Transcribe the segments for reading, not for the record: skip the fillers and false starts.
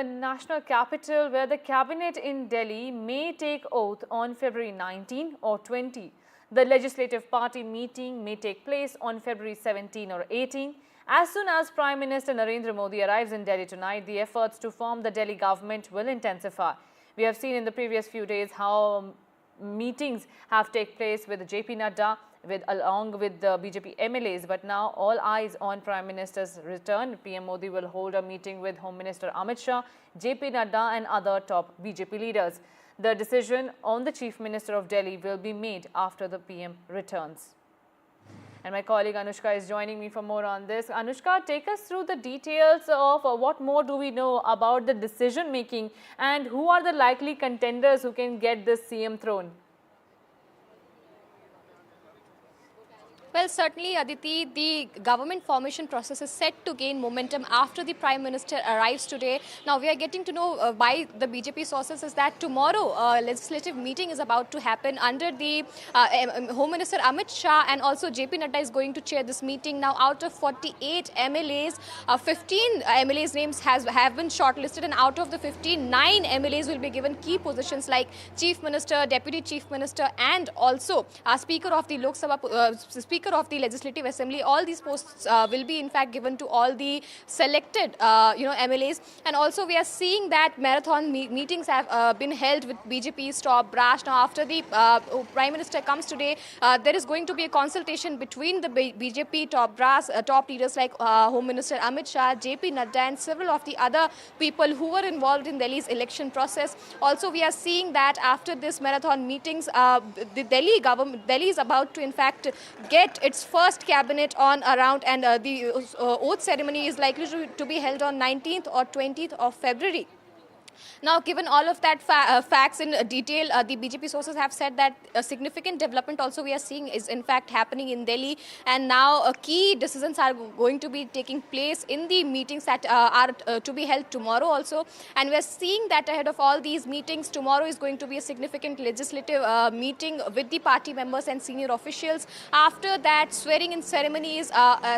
The national capital, where the cabinet in Delhi may take oath on February 19 or 20. The legislative party meeting may take place on February 17 or 18. As soon as Prime Minister Narendra Modi arrives in Delhi tonight, the efforts to form the Delhi government will intensify. We have seen in the previous few days how meetings have taken place with JP Nadda, along with the BJP MLAs, but now all eyes on Prime Minister's return. PM Modi will hold a meeting with Home Minister Amit Shah, JP Nadda and other top BJP leaders. The decision on the Chief Minister of Delhi will be made after the PM returns. And my colleague Anushka is joining me for more on this. Anushka, take us through the details of what more do we know about the decision making and who are the likely contenders who can get this CM throne? Well, certainly, Aditi, the government formation process is set to gain momentum after the Prime Minister arrives today. Now, we are getting to know by the BJP sources is that tomorrow a legislative meeting is about to happen under the Home Minister Amit Shah, and also JP Nadda is going to chair this meeting. Now, out of 48 MLAs, 15 MLAs names have been shortlisted, and out of the 15, 9 MLAs will be given key positions like Chief Minister, Deputy Chief Minister, and also Speaker of the Lok Sabha, Speaker of the Legislative Assembly. All these posts will be in fact given to all the selected MLAs. And also we are seeing that marathon meetings have been held with BJP's top brass. Now after the Prime Minister comes today, there is going to be a consultation between the BJP top brass, top leaders like Home Minister Amit Shah, JP Nadda and several of the other people who were involved in Delhi's election process. Also we are seeing that after this marathon meetings, the Delhi is about to in fact get its first cabinet on around, and the oath ceremony is likely to be held on 19th or 20th of February. Now, given all of that facts in detail, the BJP sources have said that a significant development also we are seeing is in fact happening in Delhi, and now key decisions are going to be taking place in the meetings that are to be held tomorrow also. And we are seeing that ahead of all these meetings, tomorrow is going to be a significant legislative meeting with the party members and senior officials. After that, swearing-in ceremony is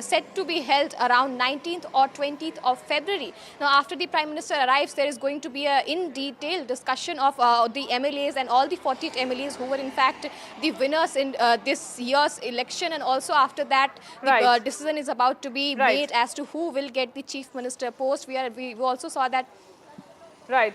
set to be held around 19th or 20th of February. Now, after the Prime Minister arrives, there is going to be a in-detail discussion of the MLAs and all the 48 MLAs who were in fact the winners in this year's election, and also after that the decision is about to be made as to who will get the Chief Minister post. We also saw that. Right.